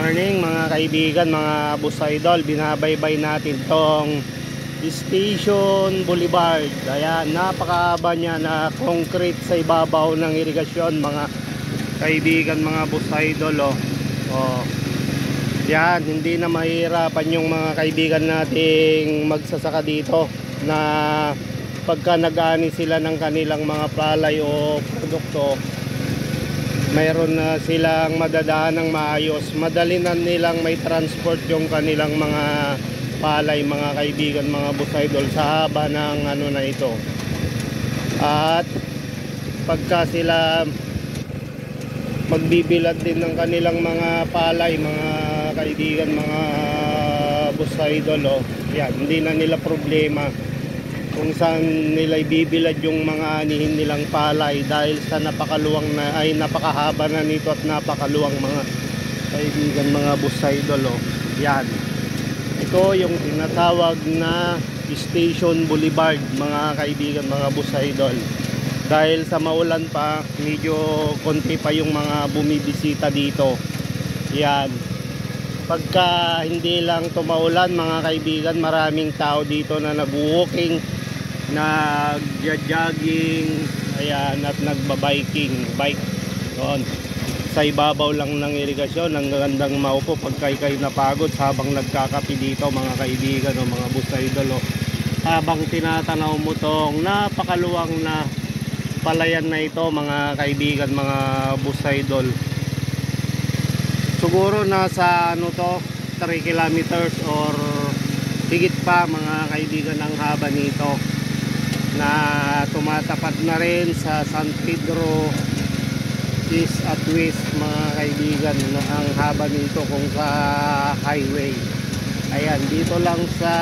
morning mga kaibigan, mga bus idol. Binabaybay natin tong Station Boulevard. Ayan, napakahaba niya na concrete sa ibabaw ng irigasyon mga kaibigan, mga bus idol. Oh. Yan, hindi na mahirapan yung mga kaibigan nating magsasaka dito na pagka nag-ani sila ng kanilang mga palay o produkto, mayroon na silang madadaan ng maayos. Madali na nilang may transport yung kanilang mga palay mga kaibigan, mga bus idol, sa haba ng ano na ito. At pagka sila magbibilad din ng kanilang mga palay mga kaibigan, mga bus idol, yan, hindi na nila problema kung saan nila ibibilad yung mga anihin nilang palay dahil sa napakaluwang na ay napakahaba na nito at napakaluwang mga kaibigan, mga bus idol. Yan, ito yung tinatawag na Station Boulevard mga kaibigan, mga bus idol. Dahil sa maulan pa, medyo konti pa yung mga bumibisita dito. Yan, pagka hindi lang tumaulan mga kaibigan, maraming tao dito na nag-walking, nag-jogging, ayan, at nagbabiking, bike doon sa ibabaw lang ng irigasyon. Ang gandang maupo pagka kayo napagod habang nagkakapi dito mga kaibigan o mga bus idol, habang tinatanaw mo tong napakaluwang na palayan na ito mga kaibigan, mga bus idol. Siguro nasa ano to, 3 kilometers or higit pa mga kaibigan ang haba nito, na tumatapat na rin sa San Pedro east at west mga kaibigan, ang haba nito kung sa highway. Ayan, dito lang sa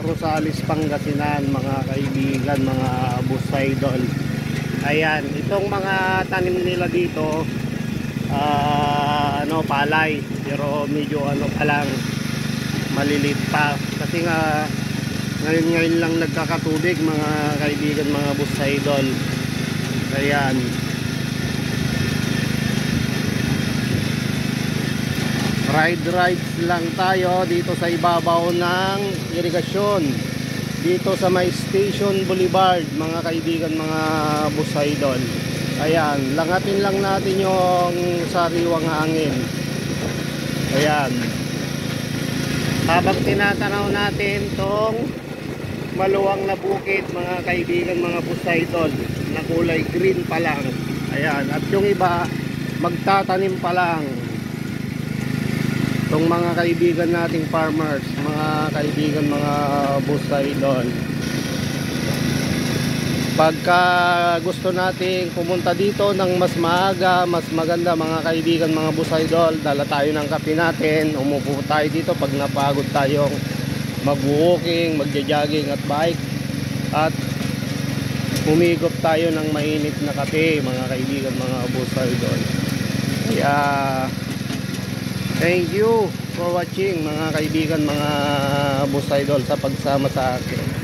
Rosales, Pangasinan mga kaibigan, mga bus idol. Ayan, itong mga tanim nila dito, ano, palay, pero medyo ano pa lang, malilit pa kasi nga ngayon lang nagkakatubig mga kaibigan, mga bus idol. Ayan, rides lang tayo dito sa ibabaw ng irigasyon dito sa may Station Boulevard mga kaibigan, mga bus idol. Ayan, langatin lang natin yung sariwang hangin. Ayan, habang tinatanaw natin tong maluwang na bukid mga kaibigan, mga bus idol, na kulay green pa lang. Ayan, at yung iba magtatanim pa lang. Itong mga kaibigan nating farmers, mga kaibigan, mga bus idol, pagka gusto nating pumunta dito ng mas maaga, mas maganda mga kaibigan, mga bus idol, dala tayo ng kape natin, umupo tayo dito pag napagod tayong mag-walking, magja-jogging at bike, at humigop tayo ng mainit na kape mga kaibigan, mga bus idol. Kaya thank you for watching mga kaibigan, mga bus idol, sa pagsama sa akin.